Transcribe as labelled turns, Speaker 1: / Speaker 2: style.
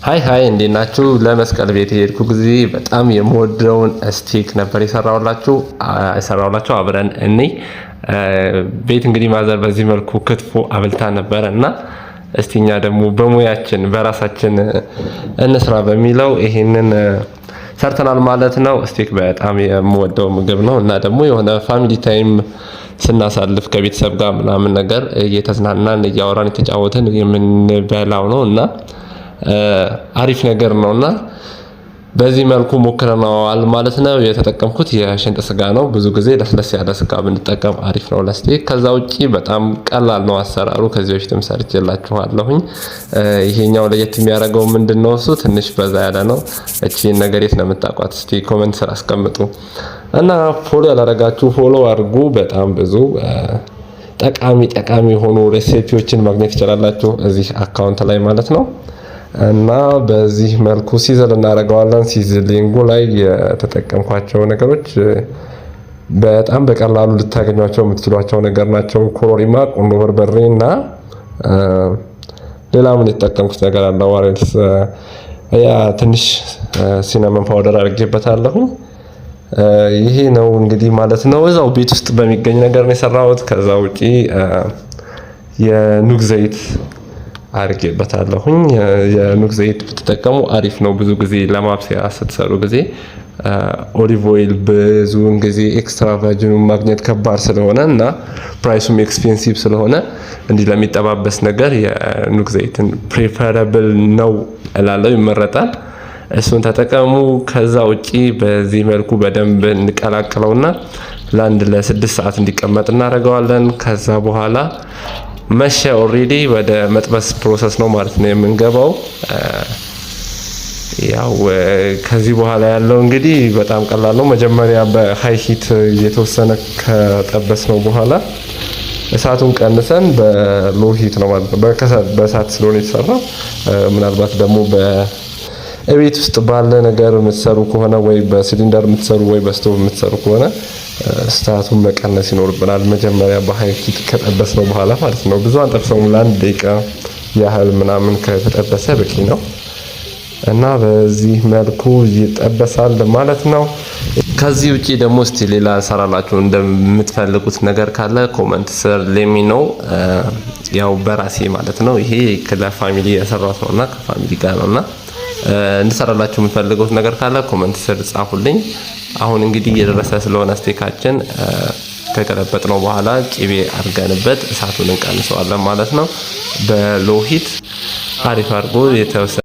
Speaker 1: ሃይ እንዴት ናችሁ? ለመስቀል ቤት የሄድኩ ጊዜ በጣም የምወደውን ስቴክ ነበር የሰራውላችሁ አብረን እኔ ቤት እንግዲህ ማዘር በዚህ መልኩ ክትፎ አብልታ ነበር እና እስቲኛ ደግሞ በሙያችን በራሳችን እንስራ በሚለው ይሄንን ሰርተናል ማለት ነው። ስቴክ በጣም የምወደው ምግብ ነው እና ደግሞ የሆነ ፋሚሊ ታይም ስናሳልፍ ከቤተሰብ ጋር ምናምን ነገር እየተዝናናን እያወራን የተጫወትን የምንበላው ነው እና አሪፍ ነገር ነውና በዚህ መልኩ ሞክረናል ማለት ነው። የተጠቀምኩት የሽንጥ ስጋ ነው። ብዙ ጊዜ ለስለስ ያለ ስጋ ብንጠቀም አሪፍ ነው ለስቴክ። ከዛ ውጪ በጣም ቀላል ነው አሰራሩ። ከዚህ በፊትም ሰርቼላችኋለሁኝ። ይሄኛው ለየት የሚያደርገው ምንድነው? እሱ ትንሽ በዛ ያለ ነው። እቺን ነገር የት ነው የምታውቋት? እስቲ ኮሜንት ስራ አስቀምጡ እና ፎሎ ያላረጋችሁ ፎሎ አድርጉ። በጣም ብዙ ጠቃሚ የሆኑ ሬሲፒዎችን ማግኘት ትችላላችሁ እዚህ አካውንት ላይ ማለት ነው። እና በዚህ መልኩ ሲዝል እናደርገዋለን። ሲዝሊንጉ ላይ የተጠቀምኳቸው ነገሮች በጣም በቀላሉ ልታገኟቸው የምትችሏቸው ነገር ናቸው። ኮሮሪማ፣ ቁንዶ በርበሬ እና ሌላ ምን የተጠቀምኩት ነገር አለ? ዋሬልስ ትንሽ ሲናመን ፓውደር አድርጌበታለሁ። ይሄ ነው እንግዲህ ማለት ነው። እዛው ቤት ውስጥ በሚገኝ ነገር ነው የሰራሁት። ከዛ ውጪ የኑግ ዘይት አርጌበታለሁኝ። የኑግ ዘይት ብትጠቀሙ አሪፍ ነው። ብዙ ጊዜ ለማብሰያ ስትሰሩ ጊዜ ኦሊቭ ኦይል ብዙውን ጊዜ ኤክስትራ ቨርጂኑን ማግኘት ከባድ ስለሆነ እና ፕራይሱም ኤክስፔንሲቭ ስለሆነ እንዲህ ለሚጠባበስ ነገር የኑግ ዘይትን ፕሪፈረብል ነው እላለሁ፣ ይመረጣል። እሱን ተጠቀሙ። ከዛ ውጪ በዚህ መልኩ በደንብ እንቀላቅለውና ለአንድ ለ6 ሰዓት እንዲቀመጥ እናደርገዋለን። ከዛ በኋላ መሸ ኦሬዲ ወደ መጥበስ ፕሮሰስ ነው ማለት ነው የምንገባው። ያው ከዚህ በኋላ ያለው እንግዲህ በጣም ቀላል ነው። መጀመሪያ በሃይ ሂት የተወሰነ ከጠበስ ነው በኋላ እሳቱን ቀንሰን በሎ ሂት ነው ማለት ነው። በእሳት ስለሆነ የተሰራው ምናልባት ደግሞ በቤት ውስጥ ባለ ነገር የምትሰሩ ከሆነ ወይ በሲሊንደር የምትሰሩ ወይ በስቶቭ የምትሰሩ ከሆነ እሳቱን መቀነስ ይኖርብናል። መጀመሪያ በሃይ ሂት ከጠበስነው በኋላ ማለት ነው። ብዙ አንጠብሰውም፣ ለአንድ ደቂቃ ያህል ምናምን ከተጠበሰ በቂ ነው እና በዚህ መልኩ ይጠበሳል ማለት ነው። ከዚህ ውጪ ደግሞ እስቲ ሌላ ሰራላችሁ እንደምትፈልጉት ነገር ካለ ኮሜንት ስር ሌሚ ነው ያው በራሴ ማለት ነው። ይሄ ለፋሚሊ የሰራሁት ነውና ከፋሚሊ ጋር ነውና እንድሰራላችሁ የምትፈልጉት ነገር ካለ ኮሜንት ስር ጻፉልኝ። አሁን እንግዲህ እየደረሰ ስለሆነ ስቴካችን ከቀለበጥነው በኋላ ቂቤ አድርገንበት እሳቱን እንቀንሰዋለን ማለት ነው። በሎ ሂት አሪፍ አድርጎ የተወሰነ